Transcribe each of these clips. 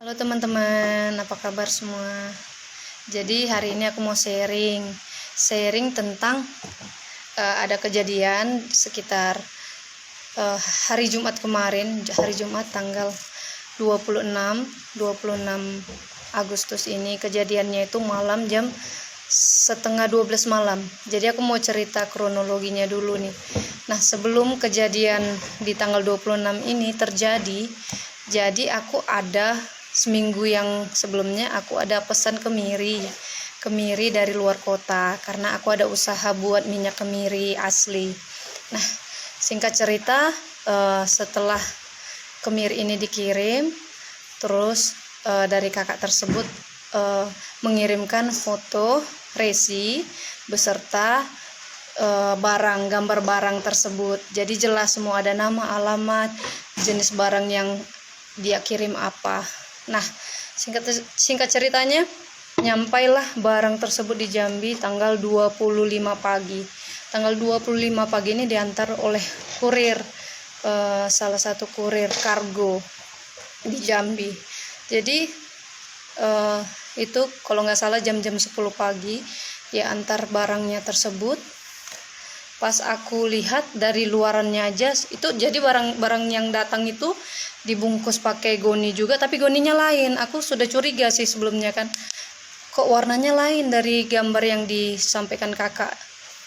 Halo teman-teman, apa kabar semua? Jadi hari ini aku mau sharing tentang ada kejadian sekitar hari Jumat kemarin, hari Jumat tanggal 26 Agustus ini. Kejadiannya itu malam jam setengah 12 malam. Jadi aku mau cerita kronologinya dulu nih. Nah, sebelum kejadian di tanggal 26 ini terjadi, jadi aku ada seminggu yang sebelumnya aku ada pesan kemiri dari luar kota karena aku ada usaha buat minyak kemiri asli. Nah, singkat cerita, setelah kemiri ini dikirim, terus dari kakak tersebut mengirimkan foto resi beserta gambar barang tersebut. Jadi jelas semua, ada nama, alamat, jenis barang yang dia kirim apa. Nah, singkat ceritanya, nyampailah barang tersebut di Jambi tanggal 25 pagi. Tanggal 25 pagi ini diantar oleh kurir, salah satu kurir kargo di Jambi. Jadi itu kalau nggak salah jam-jam 10 pagi dia antar barangnya tersebut. Pas aku lihat dari luarannya aja, itu jadi barang-barang yang datang itu dibungkus pakai goni juga, tapi goninya lain. Aku sudah curiga sih sebelumnya kan, kok warnanya lain dari gambar yang disampaikan kakak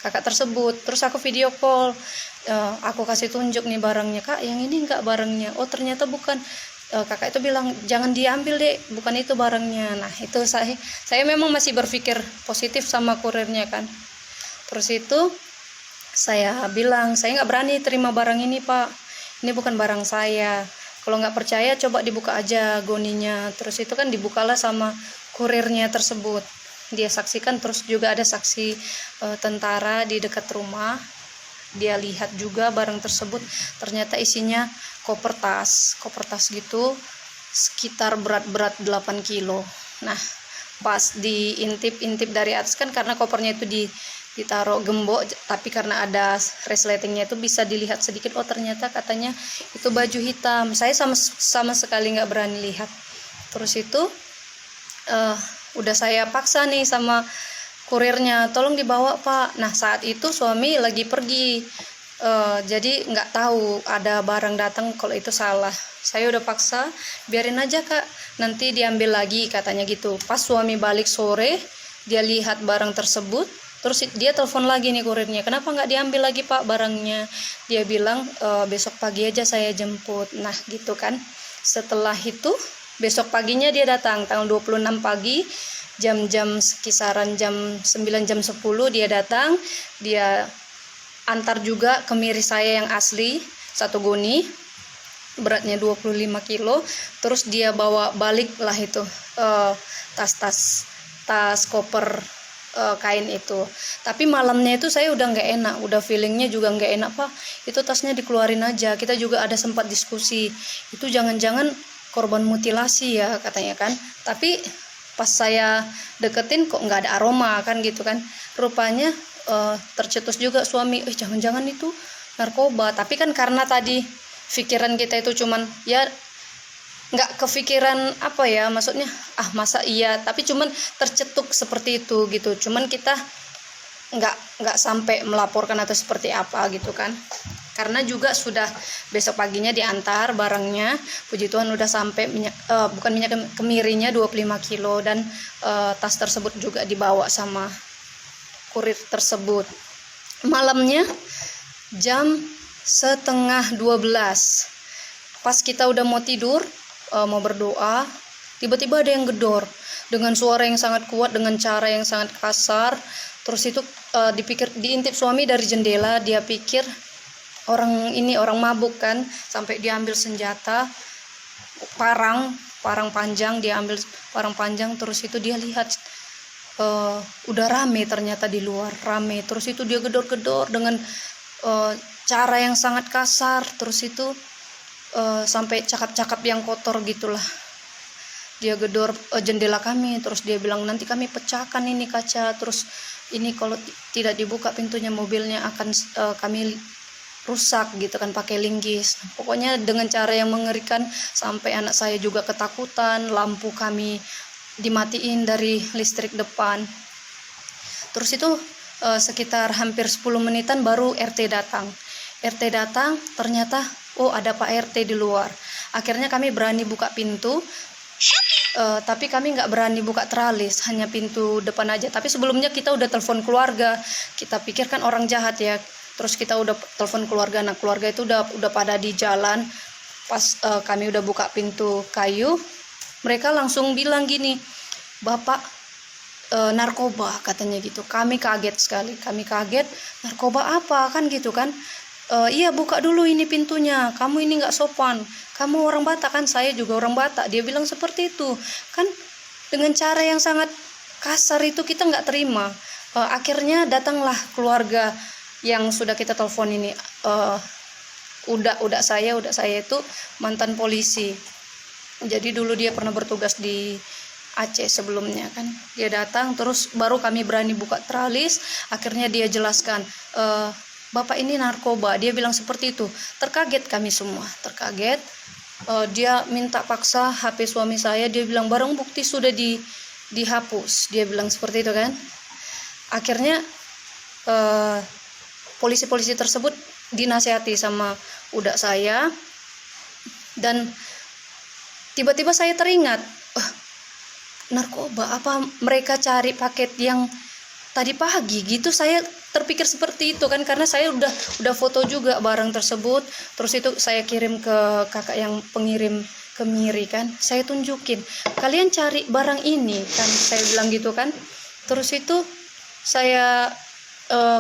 tersebut. Terus aku video call, aku kasih tunjuk nih barangnya, kak yang ini enggak barangnya. Oh ternyata bukan. Kakak itu bilang jangan diambil deh, bukan itu barangnya. Nah itu saya memang masih berpikir positif sama kurirnya kan. Terus itu saya bilang, saya nggak berani terima barang ini pak, ini bukan barang saya. Kalau nggak percaya coba dibuka aja goninya. Terus itu kan dibukalah sama kurirnya tersebut, dia saksikan. Terus juga ada saksi tentara di dekat rumah, dia lihat juga barang tersebut. Ternyata isinya koper tas gitu, sekitar berat 8 kilo. Nah pas diintip dari atas kan, karena kopernya itu ditaruh gembok, tapi karena ada resletingnya itu bisa dilihat sedikit. Oh ternyata katanya itu baju hitam. Saya sama sekali nggak berani lihat. Terus itu udah saya paksa nih sama kurirnya, tolong dibawa pak. Nah saat itu suami lagi pergi, jadi nggak tahu ada barang datang kalau itu salah. Saya udah paksa, biarin aja kak, nanti diambil lagi katanya gitu. Pas suami balik sore, dia lihat barang tersebut. Terus dia telepon lagi nih kurirnya, kenapa nggak diambil lagi pak barangnya? Dia bilang besok pagi aja saya jemput. Nah gitu kan. Setelah itu besok paginya dia datang tanggal 26 pagi, jam-jam kisaran jam 9 jam 10 dia datang. Dia antar juga kemiri saya yang asli, satu goni, beratnya 25 kilo. Terus dia bawa balik lah itu tas koper kain itu. Tapi malamnya itu saya udah nggak enak, udah feelingnya juga nggak enak pak, itu tasnya dikeluarin aja. Kita juga ada sempat diskusi, itu jangan-jangan korban mutilasi ya katanya kan. Tapi pas saya deketin kok nggak ada aroma kan gitu kan. Rupanya tercetus juga suami, jangan-jangan itu narkoba. Tapi kan karena tadi pikiran kita itu cuman ya nggak kepikiran apa ya, maksudnya masa iya, tapi cuman tercetuk seperti itu gitu. Cuman kita nggak sampai melaporkan atau seperti apa gitu kan, karena juga sudah besok paginya diantar barangnya. Puji Tuhan udah sampai bukan minyak kemirinya 25 kilo, dan tas tersebut juga dibawa sama kurir tersebut. Malamnya jam setengah 12, pas kita udah mau tidur, mau berdoa, tiba-tiba ada yang gedor dengan suara yang sangat kuat, dengan cara yang sangat kasar. Terus itu diintip suami dari jendela. Dia pikir orang mabuk kan, sampai dia ambil senjata, parang panjang, dia ambil parang panjang. Terus itu dia lihat udah rame, ternyata di luar rame. Terus itu dia gedor-gedor dengan cara yang sangat kasar. Terus itu sampai cakap-cakap yang kotor gitulah. Dia gedor jendela kami. Terus dia bilang nanti kami pecahkan ini kaca, terus ini kalau tidak dibuka pintunya mobilnya akan kami rusak gitu kan, pakai linggis. Pokoknya dengan cara yang mengerikan sampai anak saya juga ketakutan. Lampu kami dimatiin dari listrik depan. Terus itu sekitar hampir 10 menitan baru RT datang. RT datang, ternyata ada Pak RT di luar. Akhirnya kami berani buka pintu, tapi kami nggak berani buka teralis, hanya pintu depan aja. Tapi sebelumnya kita udah telepon keluarga, kita pikir kan orang jahat ya. Terus kita udah telepon keluarga, nah keluarga itu udah pada di jalan. Pas kami udah buka pintu kayu, mereka langsung bilang gini, "Bapak narkoba," katanya gitu. Kami kaget sekali, kami kaget, narkoba apa kan gitu kan. Iya, buka dulu ini pintunya, kamu ini nggak sopan, kamu orang Batak kan, saya juga orang Batak. Dia bilang seperti itu kan, dengan cara yang sangat kasar itu kita nggak terima. Akhirnya datanglah keluarga yang sudah kita telepon ini. Udah saya itu mantan polisi, jadi dulu dia pernah bertugas di Aceh sebelumnya kan. Dia datang, terus baru kami berani buka teralis. Akhirnya dia jelaskan, "Bapak ini narkoba," dia bilang seperti itu. Terkaget kami semua, terkaget. Dia minta paksa HP suami saya, dia bilang barang bukti sudah dihapus, dia bilang seperti itu kan. Akhirnya polisi-polisi tersebut dinasihati sama udak saya, dan tiba-tiba saya teringat, narkoba apa mereka cari paket yang tadi pagi gitu. Saya terpikir seperti itu kan, karena saya udah foto juga barang tersebut. Terus itu saya kirim ke kakak yang pengirim kemiri kan, saya tunjukin, "Kalian cari barang ini kan," saya bilang gitu kan. Terus itu saya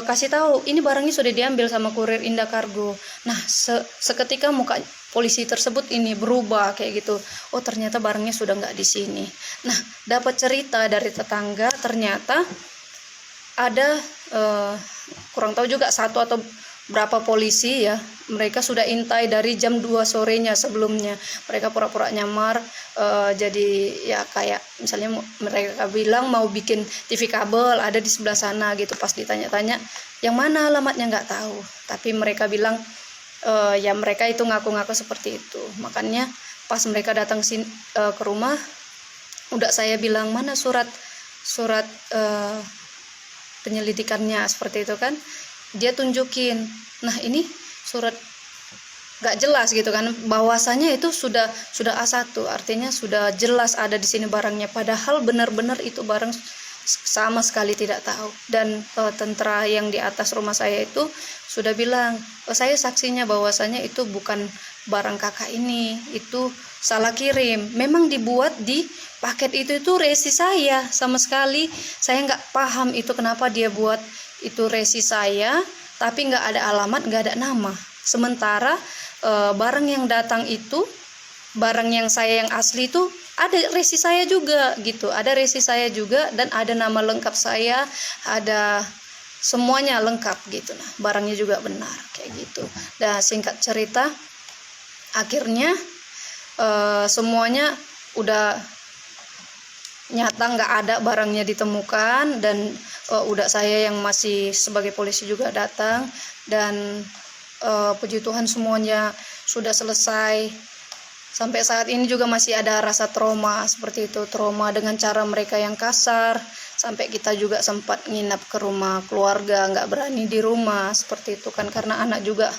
kasih tahu, ini barangnya sudah diambil sama kurir Indah Kargo. Nah seketika muka polisi tersebut ini berubah kayak gitu. Oh, ternyata barangnya sudah nggak di sini. Nah, dapat cerita dari tetangga, ternyata ada kurang tahu juga satu atau berapa polisi ya, mereka sudah intai dari jam 2 sorenya sebelumnya. Mereka pura-pura nyamar, jadi ya kayak misalnya mereka bilang mau bikin TV kabel ada di sebelah sana gitu. Pas ditanya-tanya yang mana alamatnya nggak tahu, tapi mereka bilang ya mereka itu ngaku-ngaku seperti itu. Makanya pas mereka datang ke rumah, udah saya bilang, "Mana surat penyelidikannya," seperti itu kan. Dia tunjukin, nah ini surat gak jelas gitu kan, bahwasanya itu sudah A1, artinya sudah jelas ada di sini barangnya, padahal benar-benar itu barang sama sekali tidak tahu. Dan tentara yang di atas rumah saya itu sudah bilang, saya saksinya bahwasanya itu bukan barang kakak ini, itu salah kirim. Memang dibuat di paket itu resi saya, sama sekali saya nggak paham itu kenapa dia buat itu resi saya, tapi nggak ada alamat, nggak ada nama. Sementara barang yang datang itu, barang yang saya yang asli itu ada resi saya juga gitu, ada resi saya juga, dan ada nama lengkap saya, ada semuanya lengkap gitu. Nah, barangnya juga benar kayak gitu. Dan singkat cerita, akhirnya semuanya udah nyata, nggak ada barangnya ditemukan. Dan udah saya yang masih sebagai polisi juga datang, dan puji Tuhan semuanya sudah selesai. Sampai saat ini juga masih ada rasa trauma seperti itu, trauma dengan cara mereka yang kasar. Sampai kita juga sempat nginap ke rumah keluarga, nggak berani di rumah seperti itu kan, karena anak juga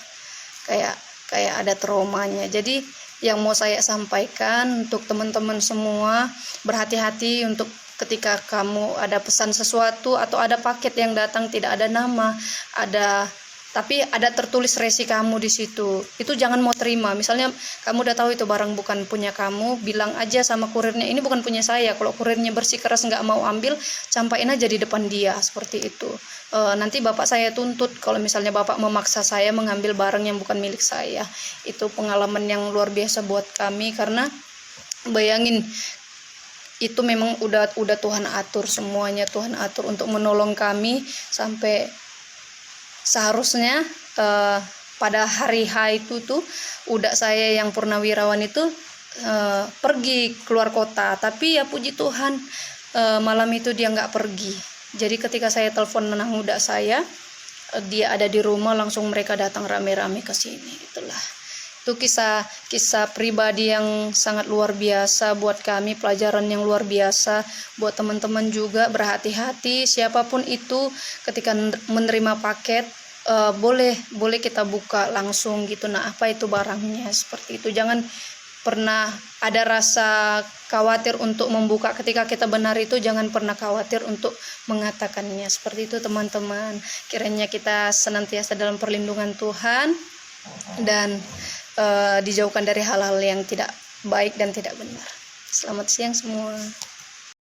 kayak ada traumanya. Jadi yang mau saya sampaikan untuk teman-teman semua, berhati-hati untuk ketika kamu ada pesan sesuatu atau ada paket yang datang tidak ada nama, tapi ada tertulis resi kamu di situ, itu jangan mau terima. Misalnya kamu udah tahu itu barang bukan punya kamu, bilang aja sama kurirnya, "Ini bukan punya saya." Kalau kurirnya bersikeras nggak mau ambil, campain aja di depan dia seperti itu. Nanti bapak saya tuntut kalau misalnya bapak memaksa saya mengambil barang yang bukan milik saya. Itu pengalaman yang luar biasa buat kami, karena bayangin, itu memang udah Tuhan atur semuanya, Tuhan atur untuk menolong kami. Sampai seharusnya pada hari H itu tuh udah saya yang purnawirawan itu pergi keluar kota, tapi ya puji Tuhan malam itu dia nggak pergi. Jadi ketika saya telepon menang udah saya, dia ada di rumah langsung mereka datang rame-rame ke sini. Itu kisah pribadi yang sangat luar biasa buat kami, pelajaran yang luar biasa buat teman-teman juga. Berhati-hati siapapun itu ketika menerima paket, boleh kita buka langsung gitu. Nah, apa itu barangnya, seperti itu. Jangan pernah ada rasa khawatir untuk membuka. Ketika kita benar itu jangan pernah khawatir untuk mengatakannya, seperti itu teman-teman. Kiranya kita senantiasa dalam perlindungan Tuhan dan dijauhkan dari hal-hal yang tidak baik dan tidak benar. Selamat siang semua.